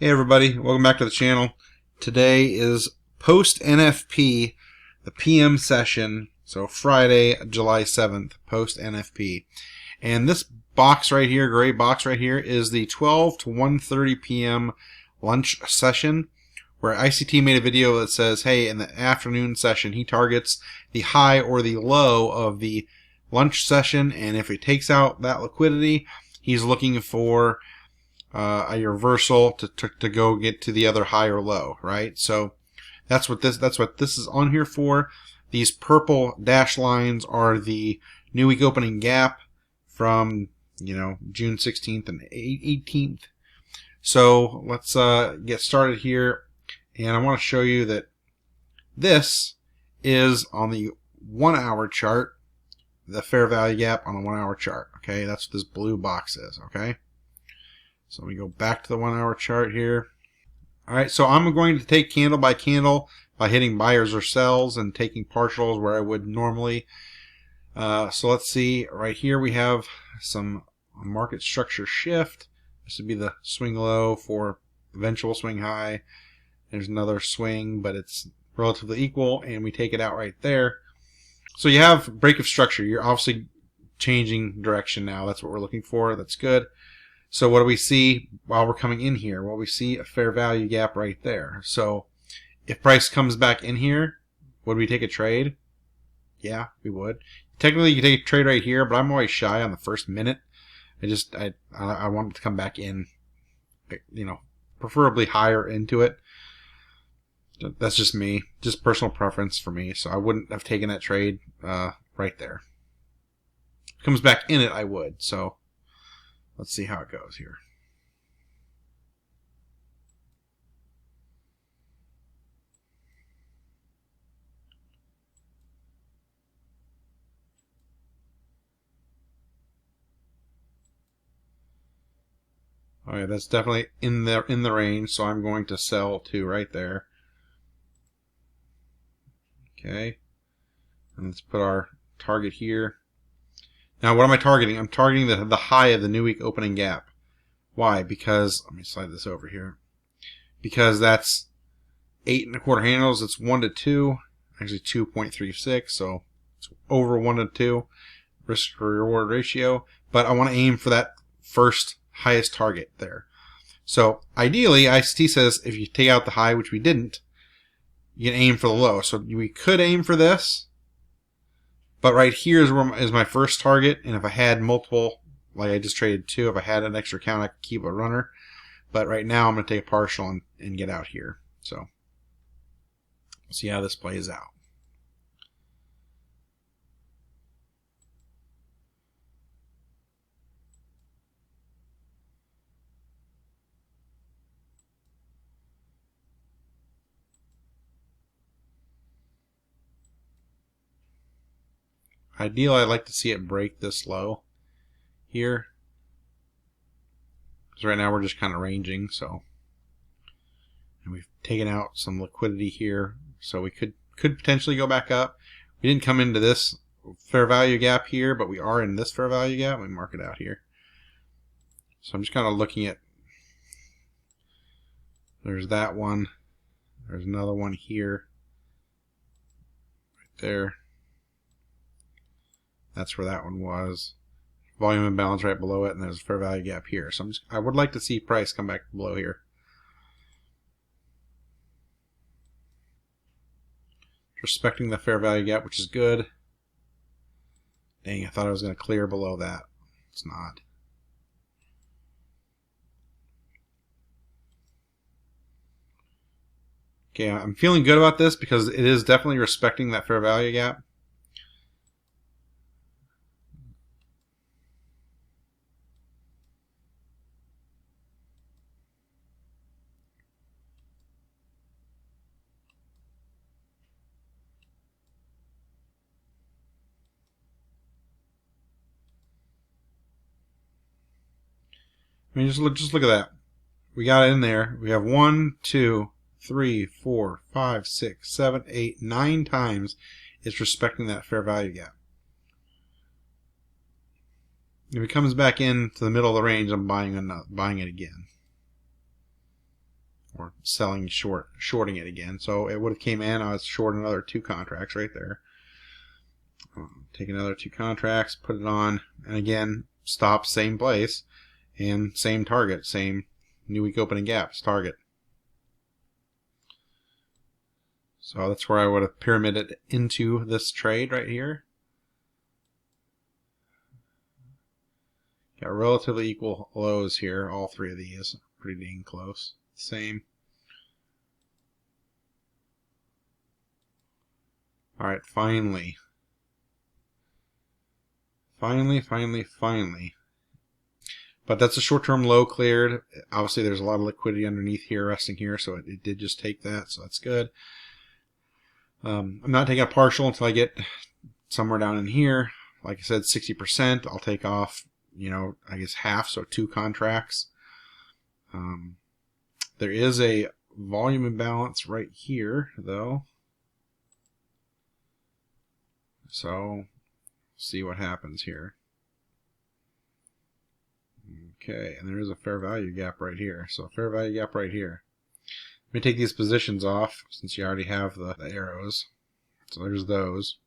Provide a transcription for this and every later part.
Hey everybody, welcome back to the channel. Today is post NFP, the PM session, so Friday, July 7th, post NFP. And this box right here, gray box right here, is the 12 to 1:30 p.m. lunch session, where ICT made a video that says, hey, in the afternoon session, he targets the high or the low of the lunch session, and if he takes out that liquidity, he's looking for a reversal to go get to the other high or low, right? So that's what this is on here for. These purple dash lines are the new week opening gap from June 16th and 18th. So let's get started here, and I want to show you that this is on the 1 hour chart, the fair value gap on the 1 hour chart. Okay, that's what this blue box is. Okay. So we go back to the 1 hour chart here. Alright, so I'm going to take candle by candle by hitting buyers or sells and taking partials where I would normally. So let's see, right here we have some market structure shift. This would be the swing low for eventual swing high. There's another swing, but it's relatively equal, and we take it out right there. So you have break of structure. You're obviously changing direction now. That's what we're looking for. That's good. So what do we see while we're coming in here? Well, we see a fair value gap right there. So if price comes back in here, would we take a trade? Yeah, we would. Technically, you can take a trade right here, but I'm always shy on the first minute. I want it to come back in, preferably higher into it. That's just me, just personal preference for me. So I wouldn't have taken that trade right there. If it comes back in it, I would. So let's see how it goes here. Oh yeah, that's definitely in the range, so I'm going to sell to right there. Okay. And let's put our target here. Now, what am I targeting? I'm targeting the high of the new week opening gap. Why? Because, let me slide this over here. Because that's 8 1/4 handles. It's 1 to 2. Actually 2.36. So it's over 1 to 2 risk to reward ratio. But I want to aim for that first highest target there. So ideally, ICT says if you take out the high, which we didn't, you can aim for the low. So we could aim for this. But right here is my first target, and if I had multiple, like I just traded 2, if I had an extra count, I could keep a runner. But right now, I'm going to take a partial and get out here. So, see how this plays out. Ideally, I'd like to see it break this low here. Because right now we're just kind of ranging, so. And we've taken out some liquidity here, so we could potentially go back up. We didn't come into this fair value gap here, but we are in this fair value gap. Let me mark it out here. So I'm just kind of looking at, there's that one. There's another one here. Right there. That's where that one was. Volume imbalance right below it, and there's a fair value gap here. So I would like to see price come back below here. Respecting the fair value gap, which is good. Dang, I thought I was going to clear below that. It's not. Okay, I'm feeling good about this because it is definitely respecting that fair value gap. I mean, just look at that. We got it in there. We have 1, 2, 3, 4, 5, 6, 7, 8, 9 times it's respecting that fair value gap. If it comes back in to the middle of the range, I'm buying it again. or selling shorting it again. So it would have came in, I was short another 2 contracts right there. Take another 2 contracts, put it on, and again, stop same place and same target, same new week opening gaps target. So that's where I would have pyramided into this trade right here. Got relatively equal lows here, all 3 of these, pretty dang close. Same. Alright, finally. Finally. But that's a short-term low cleared. Obviously, there's a lot of liquidity underneath here, resting here, so it did just take that, so that's good. I'm not taking a partial until I get somewhere down in here. Like I said, 60%. I'll take off, you know, I guess half, so 2 contracts. There is a volume imbalance right here, though. So, see what happens here. Okay, and there is a fair value gap right here. So, a fair value gap right here. Let me take these positions off since you already have the arrows. So, there's those.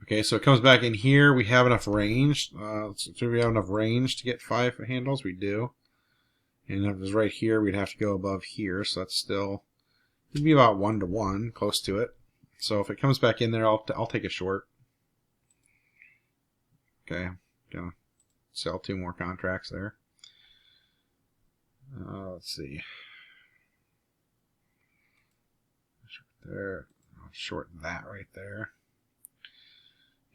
Okay, so it comes back in here. We have enough range. So we have enough range to get 5 handles. We do. And if it was right here, we'd have to go above here. So that's still, it'd be about 1 to 1, close to it. So if it comes back in there, I'll take a short. Okay, gonna sell 2 more contracts there. Let's see. Short there. I'll short that right there.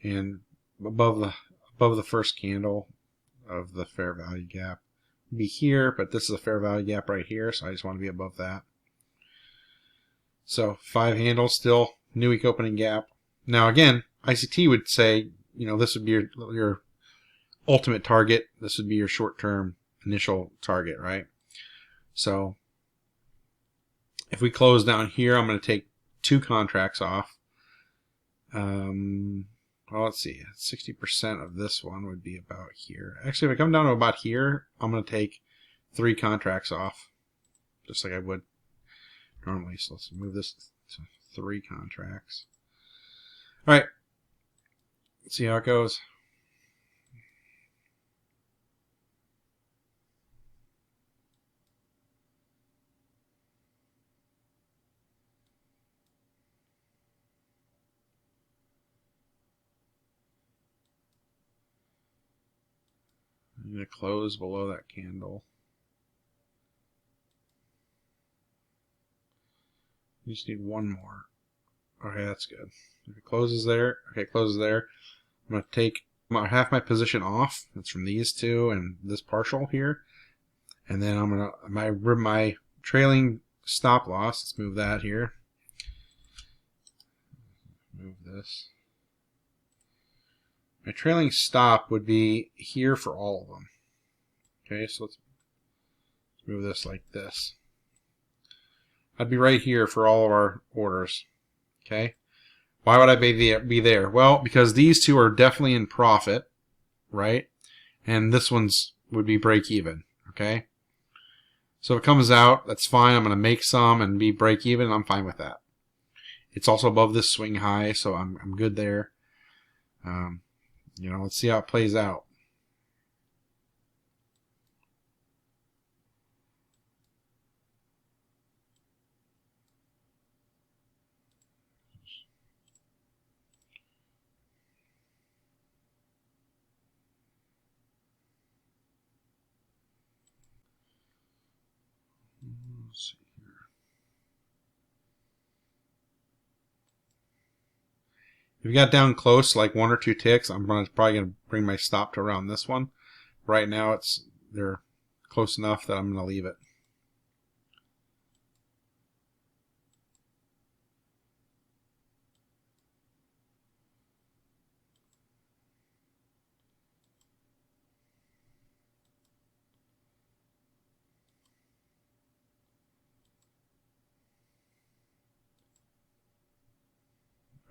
And above the first candle of the fair value gap be here, but this is a fair value gap right here, so I just want to be above that. So 5 handles, still new week opening gap. Now again, ICT would say, you know, this would be your ultimate target. This would be your short-term initial target, right? So if we close down here, I'm going to take 2 contracts off. Well, let's see. 60% of this one would be about here. Actually, if I come down to about here, I'm going to take 3 contracts off, just like I would normally. So let's move this to 3 contracts. All right. Let's see how it goes. I'm going to close below that candle. You just need 1 more. Okay, that's good. If it closes there, okay, it closes there. I'm going to take half my position off. That's from these 2 and this partial here. And then I'm going to, my trailing stop loss, let's move that here. Move this. My trailing stop would be here for all of them. Okay, so let's move this like this. I'd be right here for all of our orders. Okay, why would I be there? Well, because these 2 are definitely in profit, right? And this one's would be break even. Okay, so if it comes out, that's fine. I'm going to make some and be break even. I'm fine with that. It's also above this swing high, so I'm good there. You know, let's see how it plays out. Let's see here. If you got down close, like 1 or 2 ticks, I'm probably going to bring my stop to around this one. Right now, they're close enough that I'm going to leave it.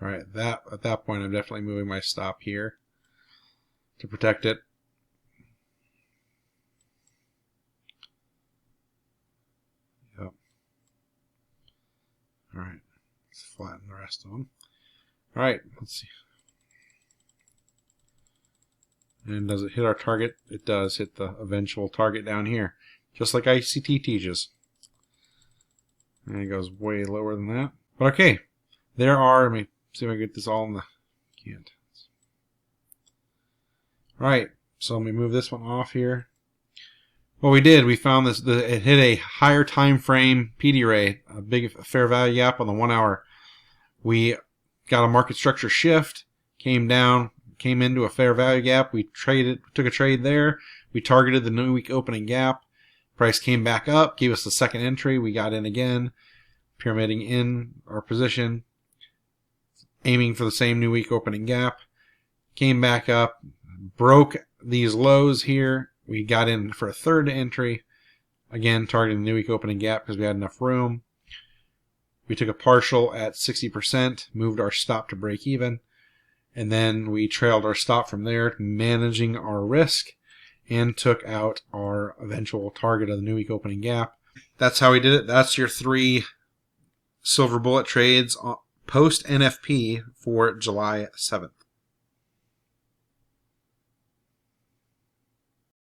All right, at that point, I'm definitely moving my stop here to protect it. Let's flatten the rest of them. All right, let's see. And does it hit our target? It does hit the eventual target down here, just like ICT teaches. And it goes way lower than that. But okay, there are, let me see if I can get this all in the, can't. All right, so let me move this one off here. What we did, we found this, it hit a higher time frame PD ray, a big fair value gap on the 1 hour. We got a market structure shift, came down, came into a fair value gap. We traded, took a trade there. We targeted the new week opening gap. Price came back up, gave us the second entry. We got in again, pyramiding in our position, aiming for the same new week opening gap. Came back up, broke these lows here. We got in for a third entry, again targeting the new week opening gap because we had enough room. We took a partial at 60%, moved our stop to break even, and then we trailed our stop from there, managing our risk, and took out our eventual target of the new week opening gap. That's how we did it. That's your 3 silver bullet trades post NFP for July 7th.